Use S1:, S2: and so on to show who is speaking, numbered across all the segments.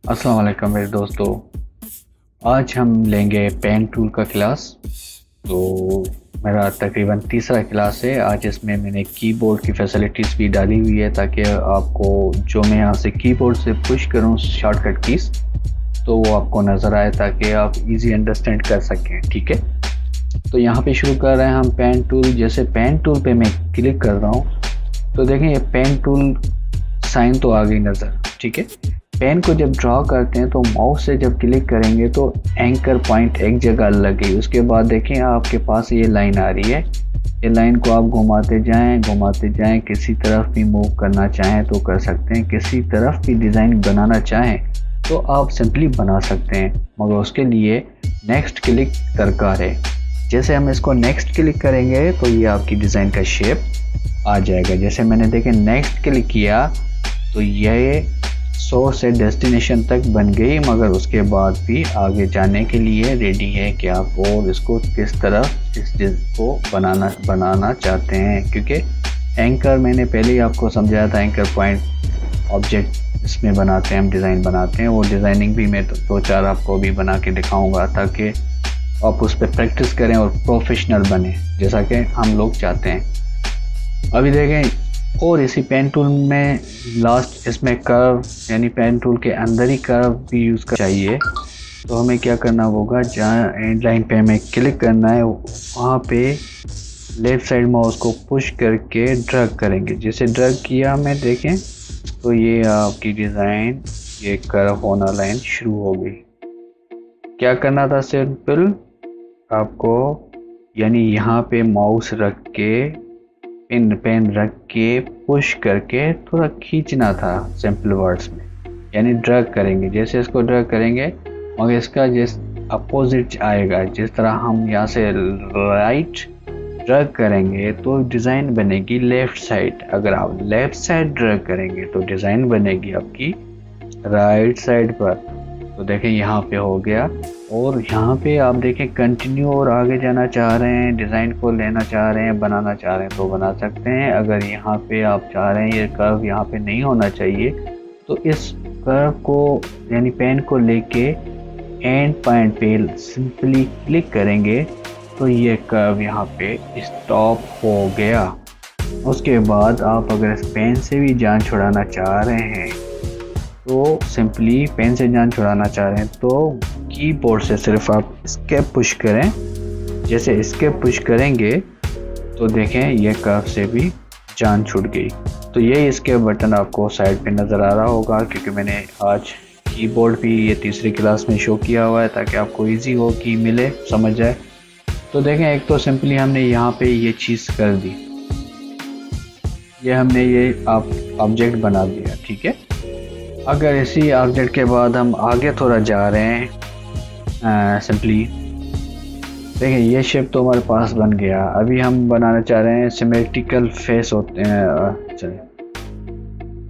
S1: अस्सलाम वालेकुम मेरे दोस्तों। आज हम लेंगे पेन टूल का क्लास। तो मेरा तकरीबन तीसरा क्लास है। आज इसमें मैंने कीबोर्ड की फैसिलिटीज़ भी डाली हुई है ताकि आपको जो मैं यहाँ से कीबोर्ड से पुश करूँ शॉर्टकट कीज़ तो वो आपको नज़र आए ताकि आप इजी अंडरस्टैंड कर सकें। ठीक है, तो यहाँ पे शुरू कर रहे हैं हम पेन टूल। जैसे पेन टूल पे मैं क्लिक कर रहा हूँ तो देखें ये पेन टूल साइन तो आ गई नज़र। ठीक है, पेन को जब ड्रॉ करते हैं तो माउस से जब क्लिक करेंगे तो एंकर पॉइंट एक जगह लगे। उसके बाद देखें आपके पास ये लाइन आ रही है। ये लाइन को आप घुमाते जाएं, किसी तरफ भी मूव करना चाहें तो कर सकते हैं, किसी तरफ भी डिज़ाइन बनाना चाहें तो आप सिंपली बना सकते हैं, मगर उसके लिए नेक्स्ट क्लिक दरकार है। जैसे हम इसको नेक्स्ट क्लिक करेंगे तो ये आपकी डिज़ाइन का शेप आ जाएगा। जैसे मैंने देखें नेक्स्ट क्लिक किया तो ये सोर्स से डेस्टिनेशन तक बन गई, मगर उसके बाद भी आगे जाने के लिए रेडी है कि आप और इसको किस तरह इस को बनाना चाहते हैं। क्योंकि एंकर मैंने पहले ही आपको समझाया था, एंकर पॉइंट ऑब्जेक्ट इसमें बनाते हैं, हम डिज़ाइन बनाते हैं। वो डिज़ाइनिंग भी मैं दो चार आपको भी बना के दिखाऊंगा ताकि आप उस पर प्रैक्टिस करें और प्रोफेशनल बने जैसा कि हम लोग चाहते हैं। अभी देखें, और इसी पेन टूल में लास्ट इसमें कर्व यानी पेन टूल के अंदर ही कर्व भी यूज़ कर चाहिए। तो हमें क्या करना होगा, जहाँ एंड लाइन पे हमें क्लिक करना है वहाँ पे लेफ़्ट साइड माउस को पुश करके ड्रैग करेंगे। जैसे ड्रैग किया हमें देखें तो ये आपकी डिज़ाइन ये कर्व होना लाइन शुरू हो गई। क्या करना था, सिंपल आपको यानी यहाँ पे माउस रख के पेन रख के पुश करके थोड़ा खींचना था, सिंपल वर्ड्स में यानी ड्रैग करेंगे। जैसे इसको ड्रैग करेंगे और इसका जिस अपोजिट आएगा, जिस तरह हम यहाँ से राइट ड्रैग करेंगे तो डिज़ाइन बनेगी लेफ़्ट साइड। अगर आप लेफ़्ट साइड ड्रैग करेंगे तो डिज़ाइन बनेगी आपकी राइट साइड पर। तो देखें यहाँ पे हो गया। और यहाँ पे आप देखें कंटिन्यू और आगे जाना चाह रहे हैं, डिज़ाइन को लेना चाह रहे हैं, बनाना चाह रहे हैं तो बना सकते हैं। अगर यहाँ पे आप चाह रहे हैं ये कर्व यहाँ पे नहीं होना चाहिए तो इस कर्व को यानी पेन को लेके एंड पॉइंट पे सिंपली क्लिक करेंगे तो ये कर्व यहाँ पे स्टॉप हो गया। उसके बाद आप अगर इस पेन से भी जान छुड़ाना चाह रहे हैं तो सिंपली पेन से जान छुड़ाना चाह रहे हैं तो कीबोर्ड से सिर्फ आप एस्केप पुश करें। जैसे एस्केप पुश करेंगे तो देखें ये कर्व से भी जान छूट गई। तो ये एस्केप बटन आपको साइड पे नज़र आ रहा होगा क्योंकि मैंने आज कीबोर्ड भी ये तीसरी क्लास में शो किया हुआ है ताकि आपको इजी हो कि मिले समझ जाए। तो देखें, एक तो सिंपली हमने यहाँ पे ये चीज़ कर दी, ये हमने ये ऑब्जेक्ट बना दिया। ठीक है, अगर इसी ऑब्जेक्ट के बाद हम आगे थोड़ा जा रहे हैं सिंपली देखिए ये शेप तो हमारे पास बन गया। अभी हम बनाना चाह रहे हैं सिमेट्रिकल फेस होते हैं। चलिए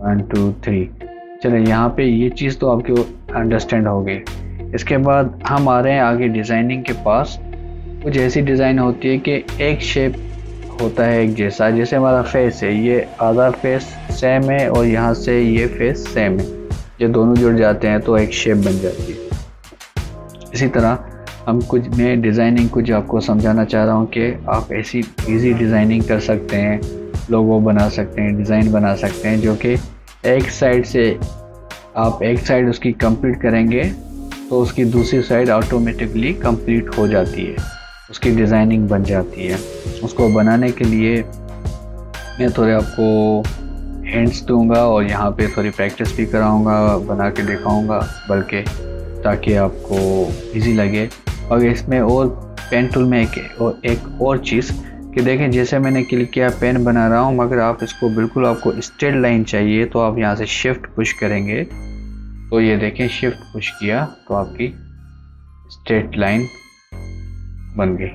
S1: 1 2 3 चलिए यहाँ पे ये चीज़ तो आपको अंडरस्टैंड हो गई। इसके बाद हम आ रहे हैं आगे डिज़ाइनिंग के पास। कुछ ऐसी डिज़ाइन होती है कि एक शेप होता है एक जैसा, जैसे हमारा फेस है, ये आधा फेस सेम है और यहाँ से ये फेस सेम है, ये दोनों जुड़ जाते हैं तो एक शेप बन जाती है। इसी तरह हम कुछ मैं डिज़ाइनिंग कुछ आपको समझाना चाह रहा हूँ कि आप ऐसी इजी डिज़ाइनिंग कर सकते हैं, लोगो बना सकते हैं, डिज़ाइन बना सकते हैं जो कि एक साइड से आप एक साइड उसकी कंप्लीट करेंगे तो उसकी दूसरी साइड ऑटोमेटिकली कंप्लीट हो जाती है, उसकी डिज़ाइनिंग बन जाती है। उसको बनाने के लिए मैं थोड़े आपको हिंट्स दूंगा और यहाँ पे थोड़ी प्रैक्टिस भी कराऊंगा, बना के दिखाऊंगा बल्कि, ताकि आपको इजी लगे। और इसमें और पेन टूल में एक और चीज़ कि देखें, जैसे मैंने क्लिक किया पेन बना रहा हूँ, मगर आप इसको बिल्कुल आपको स्ट्रेट लाइन चाहिए तो आप यहाँ से शिफ्ट पुश करेंगे तो ये देखें शिफ्ट पुश किया तो आपकी स्ट्रेट लाइन बन गई।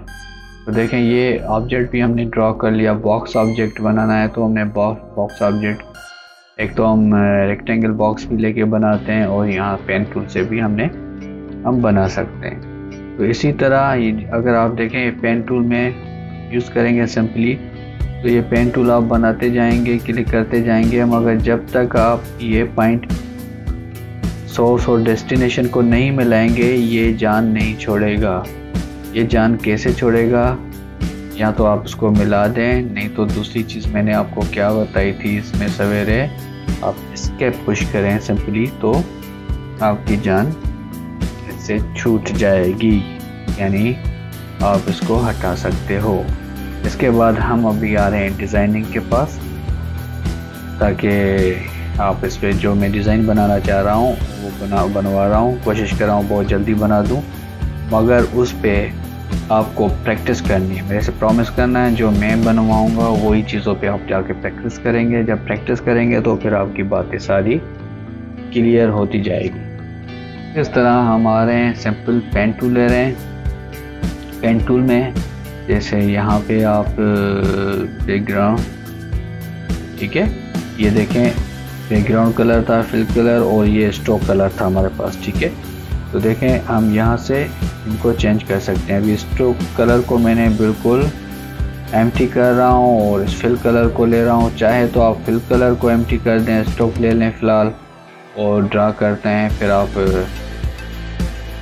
S1: तो देखें ये ऑब्जेक्ट भी हमने ड्रॉ कर लिया। बॉक्स ऑब्जेक्ट बनाना है तो हमने बॉक्स ऑब्जेक्ट, एक तो हम रेक्टेंगल बॉक्स भी लेके बनाते हैं और यहाँ पेन टूल से भी हम बना सकते हैं। तो इसी तरह अगर आप देखें ये पेन टूल में यूज़ करेंगे सिंपली तो ये पेन टूल आप बनाते जाएंगे, क्लिक करते जाएंगे, मगर जब तक आप ये पॉइंट सोर्स और डेस्टिनेशन को नहीं मिलाएंगे ये जान नहीं छोड़ेगा। ये जान कैसे छोड़ेगा, या तो आप उसको मिला दें, नहीं तो दूसरी चीज़ मैंने आपको क्या बताई थी इसमें सवेरे, आप एस्केप पुश करें सिंपली, तो आपकी जान इससे छूट जाएगी, यानी आप इसको हटा सकते हो। इसके बाद हम अभी आ रहे हैं डिज़ाइनिंग के पास, ताकि आप इस पर जो मैं डिज़ाइन बनाना चाह रहा हूँ वो बनवा रहा हूँ, कोशिश कर रहा हूँ बहुत जल्दी बना दूँ, मगर उस पर आपको प्रैक्टिस करनी है। मेरे से प्रॉमिस करना है जो मैं बनवाऊँगा वही चीज़ों पे आप जाके प्रैक्टिस करेंगे। जब प्रैक्टिस करेंगे तो फिर आपकी बातें सारी क्लियर होती जाएगी। इस तरह हम आ रहे हैं, सिंपल पेन टूल ले रहे हैं। पेन टूल में जैसे यहाँ पे आप बैकग्राउंड, ठीक है, ये देखें बैकग्राउंड कलर था, फिल कलर, और ये स्ट्रोक कलर था हमारे पास, ठीक है। तो देखें हम यहाँ से इनको चेंज कर सकते हैं। अभी स्ट्रोक कलर को मैंने बिल्कुल एम्प्टी कर रहा हूँ और इस फिल कलर को ले रहा हूँ। चाहे तो आप फिल कलर को एम्प्टी कर दें, स्ट्रोक ले लें फ़िलहाल और ड्रा करते हैं, फिर आप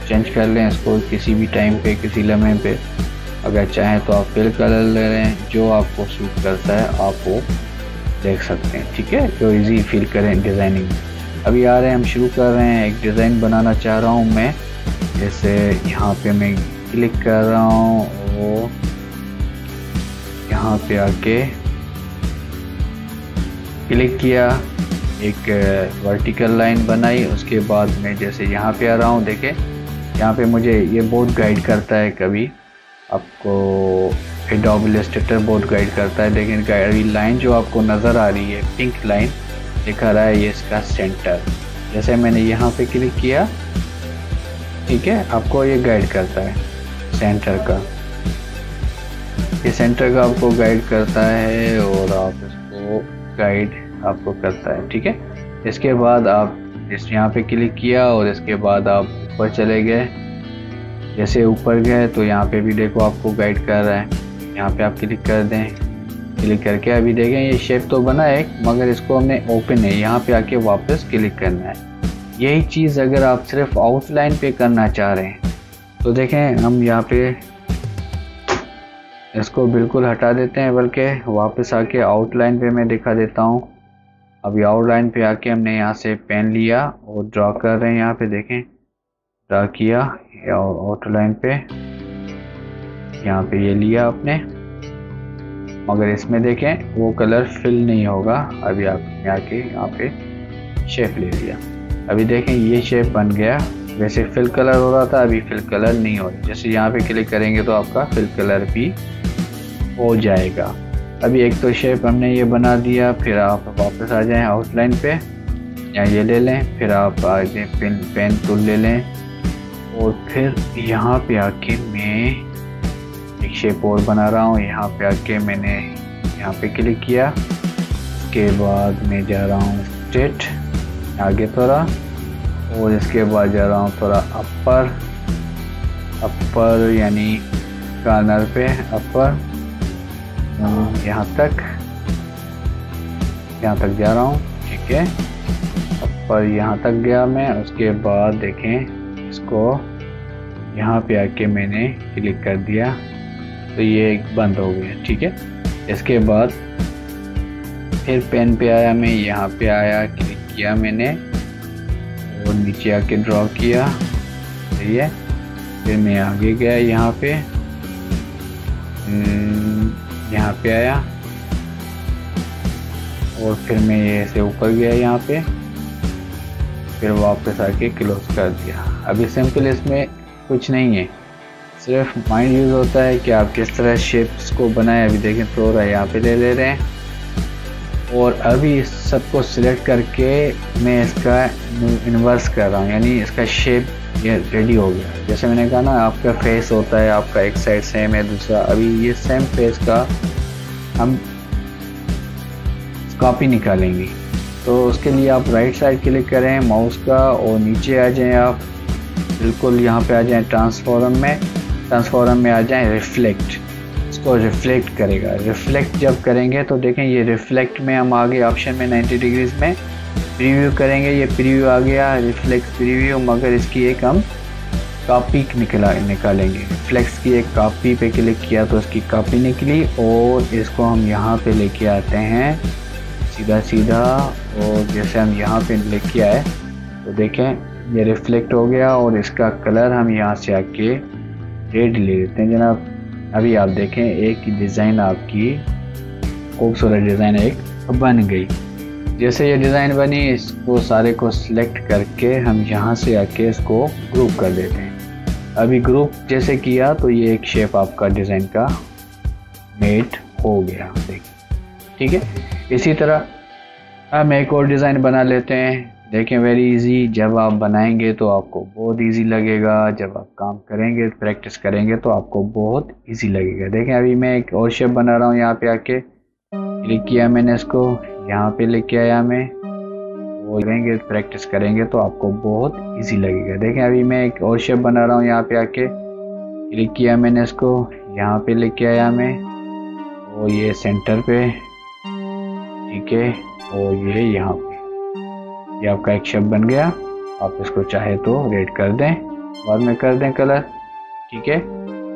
S1: चेंज कर लें इसको किसी भी टाइम पे, किसी लम्हे पे। अगर चाहें तो आप फिल कलर ले लें, जो आपको सूट करता है आप वो देख सकते हैं, ठीक है, जो इजी फील करें डिज़ाइनिंग। अभी आ रहे हैं, हम शुरू कर रहे हैं। एक डिज़ाइन बनाना चाह रहा हूँ मैं, जैसे यहाँ पे मैं क्लिक कर रहा हूँ और यहाँ पे आके क्लिक किया, एक वर्टिकल लाइन बनाई। उसके बाद मैं जैसे यहाँ पे आ रहा हूँ, देखें यहाँ पे मुझे ये बहुत गाइड करता है, कभी आपको एडोब इलस्ट्रेटर बहुत गाइड करता है, लेकिन गाइड लाइन जो आपको नज़र आ रही है पिंक लाइन दिखा रहा है, ये इसका सेंटर। जैसे मैंने यहाँ पे क्लिक किया, ठीक है, आपको ये गाइड करता है सेंटर का, ये सेंटर का आपको गाइड करता है और आप इसको गाइड आपको करता है, ठीक है। इसके बाद आप इस यहाँ पे क्लिक किया और इसके बाद आप ऊपर चले गए। जैसे ऊपर गए तो यहाँ पे भी देखो आपको गाइड कर रहा है, यहाँ पे आप क्लिक कर दें। क्लिक करके अभी देखें ये शेप तो बना है, मगर इसको हमने ओपन है, यहाँ पे आके वापस क्लिक करना है। यही चीज़ अगर आप सिर्फ आउटलाइन पे करना चाह रहे हैं तो देखें हम यहाँ पे इसको बिल्कुल हटा देते हैं, बल्कि वापस आके आउटलाइन पे मैं दिखा देता हूँ। अभी आउटलाइन पे आके हमने यहाँ से पेन लिया और ड्रा कर रहे हैं, यहाँ पे देखें ड्रा किया आउटलाइन पे, यहाँ पे ये लिया आपने, मगर इसमें देखें वो कलर फिल नहीं होगा। अभी आपने आके यहाँ पे शेप ले लिया, अभी देखें ये शेप बन गया। वैसे फिल कलर हो रहा था, अभी फिल कलर नहीं हो रहा। जैसे यहाँ पे क्लिक करेंगे तो आपका फिल कलर भी हो जाएगा। अभी एक तो शेप हमने ये बना दिया, फिर आप वापस आ जाएं आउटलाइन पे, या ये ले लें, फिर आप आ जाए पेन टूल ले लें और फिर यहाँ पे आके मैं एक शेप और बना रहा हूँ। यहाँ पे आके मैंने यहाँ पे क्लिक किया, उसके बाद मैं जा रहा हूँ स्ट्रेट आगे थोड़ा, और इसके बाद जा रहा हूँ थोड़ा अपर यानी कॉर्नर पे अपर, यहाँ तक जा रहा हूँ, ठीक है, अपर यहाँ तक गया मैं। उसके बाद देखें इसको यहाँ पे आके मैंने क्लिक कर दिया तो ये बंद हो गया, ठीक है। इसके बाद फिर पेन पे आया, मैं यहाँ पे आया, क्लिक किया मैंने और नीचे आके ड्रॉ किया, सही है। फिर मैं आगे गया, यहाँ पे आया और फिर मैं ये से ऊपर गया यहाँ पे, फिर वापस आके क्लोज कर दिया। अभी सिंपल इसमें कुछ नहीं है, सिर्फ माइंड यूज़ होता है कि आप किस तरह शेप्स को बनाएं। अभी देखें फ्लोरा यहाँ पे ले रहे हैं और अभी इस सबको सिलेक्ट करके मैं इसका इन्वर्स कर रहा हूँ, यानी इसका शेप ये रेडी हो गया। जैसे मैंने कहा ना, आपका फेस होता है, आपका एक साइड सेम है, दूसरा अभी ये सेम फेस का हम कॉपी निकालेंगे। तो उसके लिए आप राइट साइड क्लिक करें माउस का और नीचे आ जाएं, आप बिल्कुल यहाँ पे आ जाएं ट्रांसफॉर्म में आ जाएं रिफ्लेक्ट, इसको रिफ्लेक्ट करेगा। रिफ्लेक्ट जब करेंगे तो देखें ये रिफ्लेक्ट में हम आगे ऑप्शन में 90 डिग्रीज में प्रीव्यू करेंगे, ये प्रीव्यू आ गया, रिफ्लेक्स प्रीव्यू, मगर इसकी एक हम कॉपी निकालेंगे। रिफ्लेक्स की एक कॉपी पे क्लिक किया तो इसकी कॉपी निकली, और इसको हम यहाँ पे लेके आते हैं सीधा सीधा, और जैसे हम यहाँ पे लेके आए तो देखें ये रिफ्लेक्ट हो गया, और इसका कलर हम यहाँ से आके रेड ले लेते हैं जनाब। अभी आप देखें एक डिज़ाइन आपकी खूबसूरत डिज़ाइन एक बन गई। जैसे ये डिज़ाइन बनी, इसको सारे को सिलेक्ट करके हम यहाँ से आके इसको ग्रुप कर देते हैं। अभी ग्रुप जैसे किया तो ये एक शेप आपका डिज़ाइन का मेट हो गया, देखिए ठीक है। इसी तरह हम एक और डिज़ाइन बना लेते हैं। देखें वेरी इजी, जब आप बनाएंगे तो आपको बहुत इजी लगेगा, जब आप काम करेंगे प्रैक्टिस करेंगे तो आपको बहुत इजी लगेगा। देखें अभी मैं एक और शेप बना रहा हूँ, यहाँ पे आके क्लिक किया मैंने, इसको यहाँ पे लेके आया मैं, वो करेंगे प्रैक्टिस करेंगे तो आपको बहुत इजी लगेगा। देखें अभी मैं एक और शेप बना रहा हूँ, यहाँ पे आके क्लिक किया मैंने, इसको यहाँ पे लेके आया मैं, वो ये सेंटर पे, ठीक है, और ये यहाँ पे, ये आपका एक शेप बन गया। आप इसको चाहे तो रेड कर दें, बाद में कर दें कलर, ठीक है।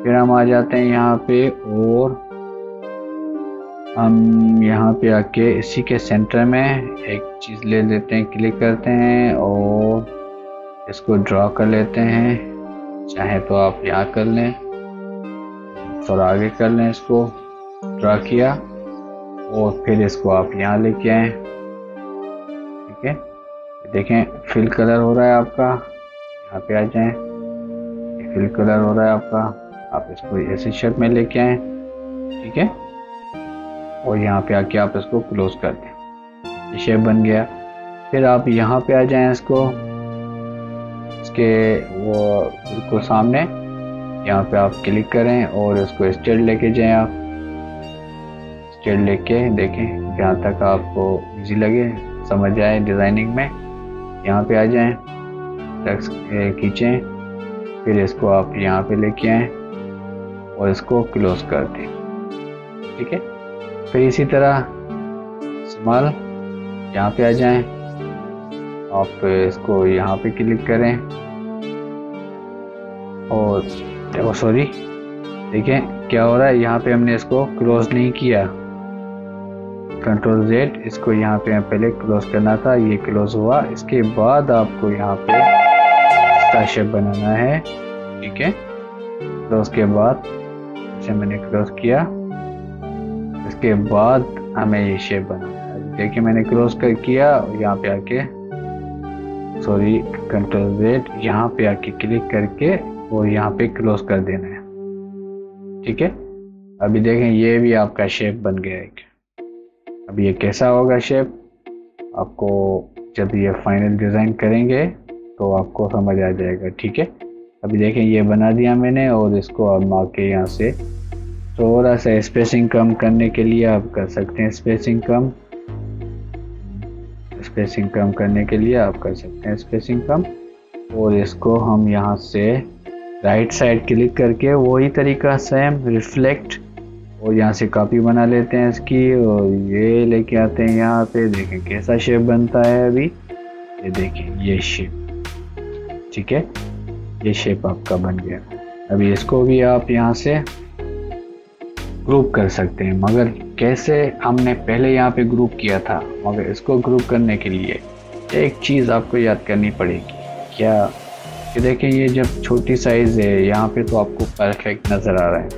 S1: फिर हम आ जाते हैं यहाँ पे, और हम यहाँ पे आके इसी के सेंटर में एक चीज़ ले लेते हैं, क्लिक करते हैं और इसको ड्रा कर लेते हैं। चाहे तो आप यहाँ कर लें, थोड़ा आगे कर लें, इसको ड्रा किया, और फिर इसको आप यहाँ लेके आए, ठीक है। देखें फिल कलर हो रहा है आपका, यहाँ पे आ जाएं, फिल कलर हो रहा है आपका। आप इसको ऐसे शेप में लेके आए, ठीक है, और यहाँ पे आके आप इसको क्लोज कर दें, ये शेप बन गया। फिर आप यहाँ पे आ जाएं, इसको इसके वो बिल्कुल सामने, यहाँ पे आप क्लिक करें और इसको स्ट्रेट लेके जाएं, आप स्ट्रेट लेके देखें जहाँ तक आपको इजी लगे, समझ आए डिज़ाइनिंग में। यहाँ पे आ जाएं, टेक्स खींचें, फिर इसको आप यहाँ पे लेके आएँ और इसको क्लोज कर दें, ठीक है। फिर इसी तरह स्मॉल, यहाँ पे आ जाएं, आप इसको यहाँ पे क्लिक करें, और सॉरी देखें क्या हो रहा है, यहाँ पे हमने इसको क्लोज नहीं किया, कंट्रोल Z, इसको यहाँ पे पहले क्लोज करना था, ये क्लोज हुआ। इसके बाद आपको यहाँ पे स्टार शेप बनाना है, ठीक है। तो उसके बाद इसे मैंने क्लोज किया, इसके बाद हमें ये शेप बनाना है। देखिए मैंने क्लोज कर किया, यहाँ पे आके सॉरी कंट्रोल Z, यहाँ पे आके क्लिक करके और यहाँ पे क्लोज कर देना है, ठीक है। अभी देखें ये भी आपका शेप बन गया एक। अब ये कैसा होगा शेप, आपको जब ये फाइनल डिज़ाइन करेंगे तो आपको समझ आ जाएगा, ठीक है। अभी देखें ये बना दिया मैंने, और इसको अब आके यहाँ से थोड़ा सा स्पेसिंग कम करने के लिए आप कर सकते हैं, स्पेसिंग कम करने के लिए आप कर सकते हैं स्पेसिंग कम। और इसको हम यहाँ से राइट साइड क्लिक करके वही तरीका सेम रिफ्लेक्ट, और यहाँ से कॉपी बना लेते हैं इसकी, और ये लेके आते हैं यहाँ पे। देखें कैसा शेप बनता है, अभी ये देखें ये शेप, ठीक है, ये शेप आपका बन गया। अभी इसको भी आप यहाँ से ग्रुप कर सकते हैं, मगर कैसे, हमने पहले यहाँ पे ग्रुप किया था, मगर इसको ग्रुप करने के लिए एक चीज़ आपको याद करनी पड़ेगी। क्या कि देखें ये जब छोटी साइज़ है यहाँ पे तो आपको परफेक्ट नज़र आ रहा है,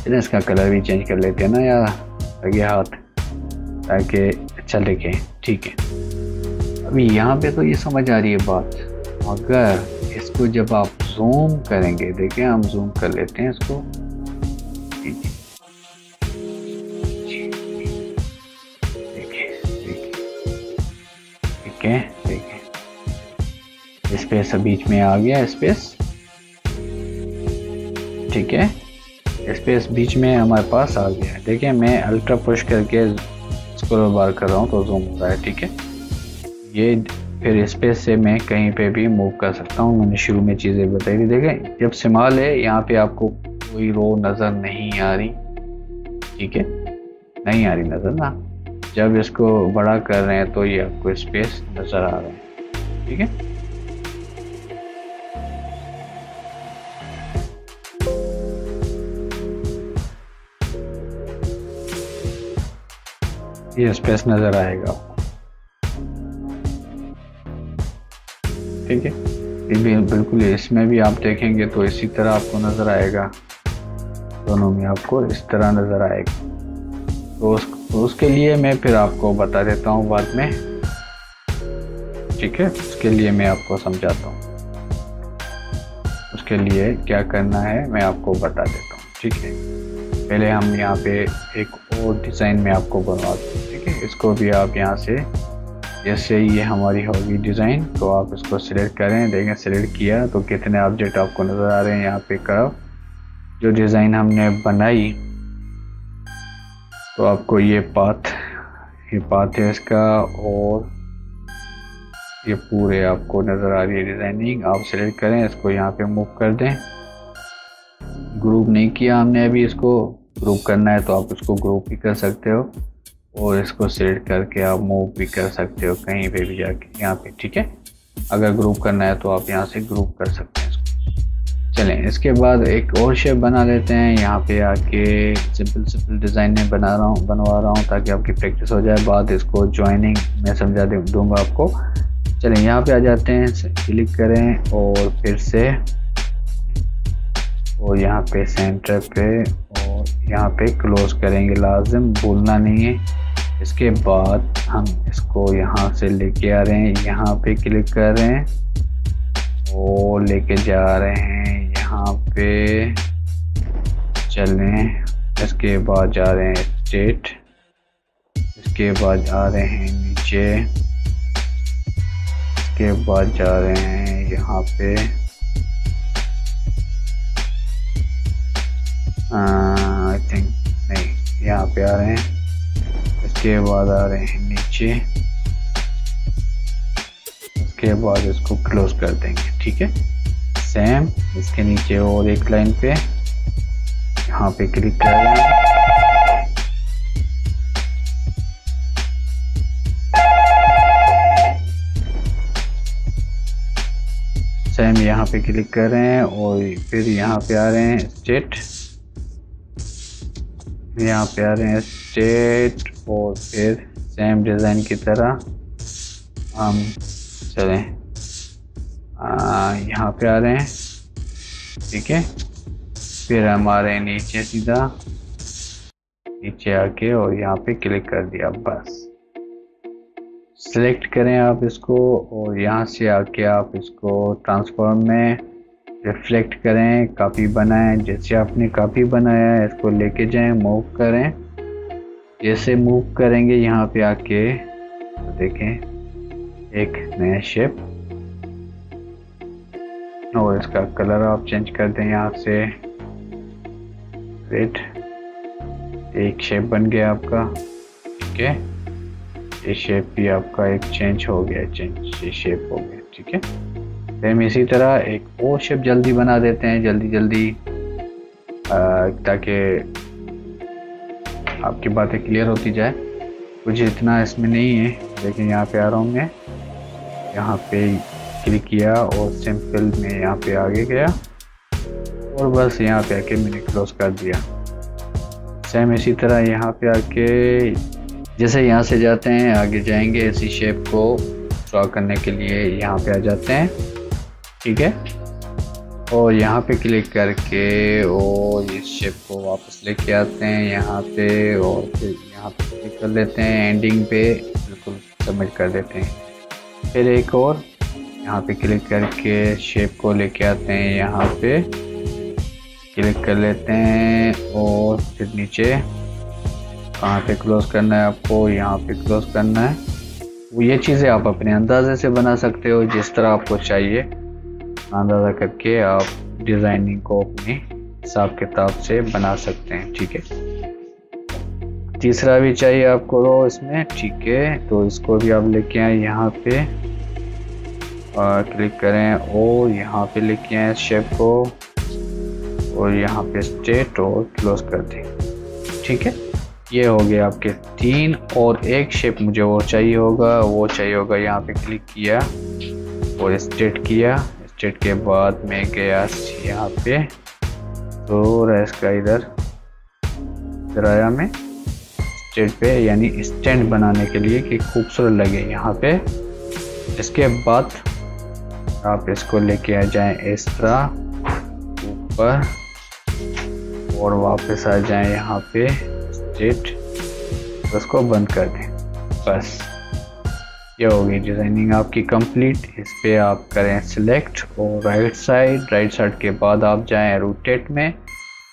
S1: इसका कलर भी चेंज कर लेते हैं ना यार, लगे हाथ, ताकि अच्छा लगे, ठीक है। अभी यहाँ पे तो ये समझ आ रही है बात, मगर इसको जब आप जूम करेंगे, देखें हम जूम कर लेते हैं इसको, देखें स्पेस बीच में आ गया, स्पेस, ठीक है, स्पेस बीच में हमारे पास आ गया। देखिए मैं अल्ट्रा पुश करके स्क्रॉल बार कर रहा हूँ तो जूम हो रहा है, ठीक है। ये फिर स्पेस से मैं कहीं पे भी मूव कर सकता हूँ, मैंने शुरू में चीज़ें बताई थी। देखें जब स्मॉल है यहाँ पे आपको कोई रो नज़र नहीं आ रही, ठीक है, नहीं आ रही नज़र ना, जब इसको बड़ा कर रहे हैं तो ये आपको स्पेस नज़र आ रहा है, ठीक है। ये स्पेस नज़र आएगा आपको, ठीक है। बिल्कुल इसमें भी आप देखेंगे तो इसी तरह आपको नज़र आएगा, दोनों में आपको इस तरह नज़र आएगा। तो उसके लिए मैं फिर आपको बता देता हूँ बाद में, ठीक है। उसके लिए मैं आपको समझाता हूँ, उसके लिए क्या करना है मैं आपको बता देता हूँ, ठीक है। पहले हम यहाँ पे एक और डिज़ाइन में आपको बनवाते हैं, ठीक है। इसको भी आप यहाँ से, जैसे ये हमारी होगी डिज़ाइन, तो आप इसको सिलेक्ट करें। देखें सिलेक्ट किया तो कितने ऑब्जेक्ट आपको नज़र आ रहे हैं यहाँ पे। कर्व जो डिज़ाइन हमने बनाई, तो आपको ये पाथ है इसका, और ये पूरे आपको नज़र आ रही है डिज़ाइनिंग। आप सिलेक्ट करें, इसको यहाँ पे मूव कर दें। ग्रुप नहीं किया हमने अभी, इसको ग्रुप करना है तो आप इसको ग्रुप भी कर सकते हो, और इसको सिलेक्ट करके आप मूव भी कर सकते हो कहीं पे भी जाके यहाँ पे, ठीक है। अगर ग्रुप करना है तो आप यहाँ से ग्रुप कर सकते हैं इसको। चलें, इसके बाद एक और शेप बना लेते हैं। यहाँ पे आके सिंपल डिज़ाइन में बनवा रहा हूँ ताकि आपकी प्रैक्टिस हो जाए। बाद इसको ज्वाइनिंग मैं समझा दूँगा आपको। चलें, यहाँ पे आ जाते हैं, क्लिक करें और फिर से, और यहाँ पे सेंटर पे, और यहाँ पे क्लोज करेंगे, लाजिम भूलना नहीं है। इसके बाद हम इसको यहाँ से लेके आ रहे हैं, यहाँ पे क्लिक कर रहे हैं और लेके जा रहे हैं यहाँ पे। चलें, इसके बाद जा रहे हैं स्टेट, इसके बाद आ रहे हैं नीचे, इसके बाद जा रहे हैं यहाँ पे आई थिंक नहीं, यहाँ पे आ रहे हैं। इसके बाद आ रहे हैं नीचे, इसके बाद इसको क्लोज कर देंगे, ठीक है। सेम इसके नीचे और एक लाइन पे यहाँ पे क्लिक कर रहे हैं, सेम यहाँ पे क्लिक कर रहे हैं, और फिर यहाँ पे आ रहे हैं स्टेट, यहाँ पे आ रहे हैं स्टेट, और फिर सेम डिज़ाइन की तरह हम चलें यहाँ पे आ रहे हैं, ठीक है। फिर हम आ रहे हैं नीचे, सीधा नीचे आके और यहाँ पे क्लिक कर दिया। बस सिलेक्ट करें आप इसको, और यहाँ से आके आप इसको ट्रांसफॉर्म में रिफ्लेक्ट करें, कॉपी बनाएं। जैसे आपने कॉपी बनाया है इसको लेके जाएं, मूव करें। जैसे मूव करेंगे यहाँ पे आके तो देखें एक नया शेप, और इसका कलर आप चेंज कर दें यहाँ से रेड। एक शेप बन गया आपका, ठीक है। ये शेप भी आपका एक चेंज हो गया, ये शेप हो गया, ठीक है। सेम इसी तरह एक और शेप जल्दी बना देते हैं, जल्दी ताकि आपकी बातें क्लियर होती जाए। कुछ इतना इसमें नहीं है, लेकिन यहाँ पे आ रहा हूँ मैं, यहाँ पे क्लिक किया और सिंपल में यहाँ पे आगे गया, और बस यहाँ पे आके मैंने क्लोज कर दिया। सेम इसी तरह यहाँ पे आके, जैसे यहाँ से जाते हैं आगे जाएंगे, इसी शेप को ड्रॉ करने के लिए यहाँ पे आ जाते हैं, ठीक है। और यहाँ पे क्लिक करके और इस शेप को वापस लेके आते हैं यहाँ पे, और फिर यहाँ पे क्लिक कर लेते हैं, एंडिंग पे बिल्कुल सबमिट कर देते हैं। फिर एक और यहाँ पे क्लिक करके शेप को लेके आते हैं, यहाँ पे क्लिक कर लेते हैं, और फिर नीचे कहाँ पे क्लोज करना है आपको, यहाँ पे क्लोज करना है। वो ये चीज़ें आप अपने अंदाजे से बना सकते हो, जिस तरह आपको चाहिए अंदाज़ा करके आप डिज़ाइनिंग को अपने हिसाब किताब से बना सकते हैं, ठीक है। तीसरा भी चाहिए आपको रो इसमें, ठीक है। तो इसको भी आप लेके आए यहाँ पे, और क्लिक करें और यहाँ पे लेके आए शेप को, और यहाँ पे स्टेट और क्लोज कर दें, ठीक है। ये हो गया आपके 3। और एक शेप मुझे वो चाहिए होगा, यहाँ पे क्लिक किया और स्ट्रेट किया। स्ट्रेट के बाद मैं गया यहाँ पे, थोड़ा इसका इधर आया मैं स्ट्रेट पे, यानी स्टैंड बनाने के लिए कि खूबसूरत लगे यहाँ पे। इसके बाद आप इसको लेके आ जाएं इस तरह ऊपर और वापस आ जाएं यहाँ पे स्ट्रेट, उसको बंद कर दें। बस ये होगी डिज़ाइनिंग आपकी कंप्लीट। इस पे आप करें सिलेक्ट और राइट साइड के बाद आप जाएं रोटेट में,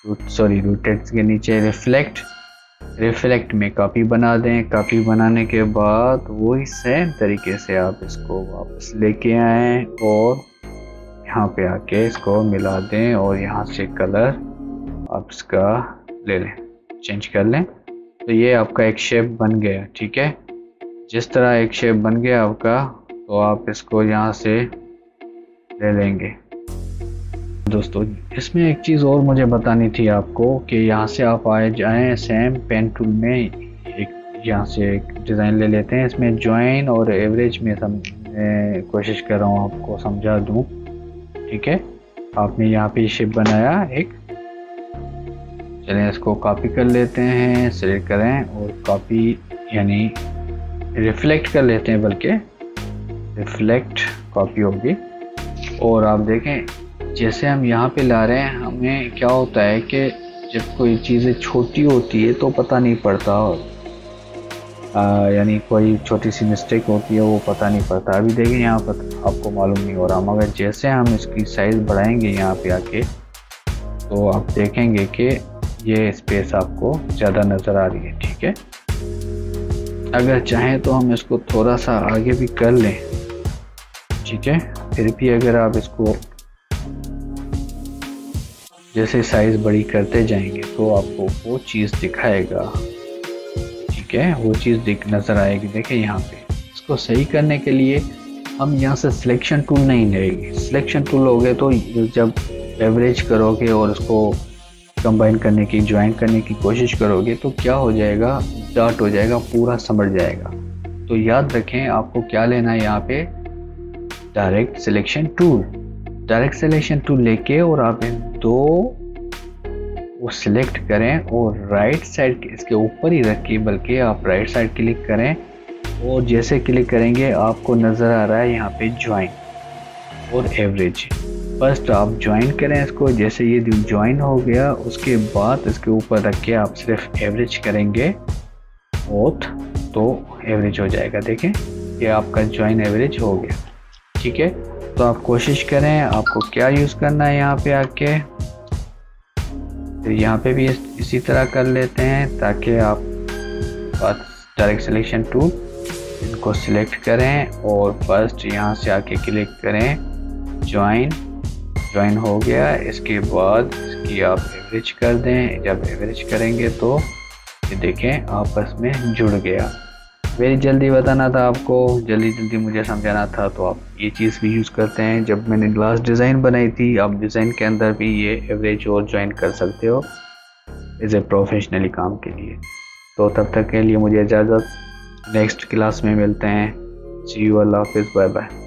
S1: रोटेट के नीचे रिफ्लेक्ट में कॉपी बना दें। कॉपी बनाने के बाद वही सेम तरीके से आप इसको वापस लेके आएँ और यहाँ पे आके इसको मिला दें और यहाँ से कलर आप इसका ले लें, चेंज कर लें। तो ये आपका एक शेप बन गया। ठीक है, जिस तरह एक शेप बन गया आपका, तो आप इसको यहाँ से ले लेंगे। दोस्तों इसमें एक चीज़ और मुझे बतानी थी आपको कि यहाँ से आप आए जाएं सेम पेन टूल में, एक यहाँ से एक डिज़ाइन ले लेते हैं। इसमें जॉइन और एवरेज में कोशिश कर रहा हूँ आपको समझा दूँ। ठीक है, आपने यहाँ पे शेप बनाया एक, चलें इसको कॉपी कर लेते हैं, सेलेक्ट करें और कॉपी यानी रिफ्लेक्ट कर लेते हैं, बल्कि रिफ्लेक्ट कॉपी होगी। और आप देखें जैसे हम यहाँ पे ला रहे हैं, हमें क्या होता है कि जब कोई चीज़ें छोटी होती है तो पता नहीं पड़ता, यानी कोई छोटी सी मिस्टेक होती है वो पता नहीं पड़ता। अभी देखें यहाँ पर आपको मालूम नहीं हो रहा, मगर जैसे हम इसकी साइज़ बढ़ाएंगे यहाँ पे आके, तो आप देखेंगे कि ये स्पेस आपको ज़्यादा नज़र आ रही है। ठीक है, अगर चाहें तो हम इसको थोड़ा सा आगे भी कर लें। ठीक है, फिर भी अगर आप इसको जैसे साइज़ बड़ी करते जाएंगे तो आपको वो चीज़ दिखाएगा। ठीक है, वो चीज़ नज़र आएगी। देखें यहाँ पे इसको सही करने के लिए हम यहाँ से सिलेक्शन टूल नहीं लेंगे। सिलेक्शन टूल हो गए तो जब एवरेज करोगे और उसको कंबाइन करने की, ज्वाइन करने की कोशिश करोगे तो क्या हो जाएगा, डार्ट हो जाएगा, पूरा समझ जाएगा। तो याद रखें आपको क्या लेना है यहाँ पे, डायरेक्ट सिलेक्शन टूल लेके और आप इन दो वो सिलेक्ट करें और राइट साइड इसके ऊपर ही रखिए, बल्कि आप राइट साइड क्लिक करें और जैसे क्लिक करेंगे आपको नज़र आ रहा है यहाँ पे ज्वाइन और एवरेज। फर्स्ट आप ज्वाइन करें इसको, जैसे ये ज्वाइन हो गया उसके बाद इसके ऊपर रख के आप सिर्फ एवरेज करेंगे बोथ, तो एवरेज हो जाएगा। देखें ये आपका ज्वाइन एवरेज हो गया। ठीक है, तो आप कोशिश करें आपको क्या यूज़ करना है यहाँ पे आके, तो यहाँ पे भी इसी तरह कर लेते हैं ताकि आप डायरेक्ट सिलेक्शन टूल इनको सिलेक्ट करें और फर्स्ट यहाँ से आके क्लिक करें ज्वाइन हो गया। इसके बाद इसकी आप एवरेज कर दें। जब एवरेज करेंगे तो ये देखें आपस में जुड़ गया। वेरी जल्दी बताना था आपको, जल्दी मुझे समझाना था, तो आप ये चीज़ भी यूज़ करते हैं। जब मैंने ग्लास डिज़ाइन बनाई थी, आप डिज़ाइन के अंदर भी ये एवरेज और ज्वाइन कर सकते हो एज ए प्रोफेशनली काम के लिए। तो तब तक के लिए मुझे इजाज़त, नेक्स्ट क्लास में मिलते हैं। सी यू, अल्लाह हाफिज़, बाय बाय।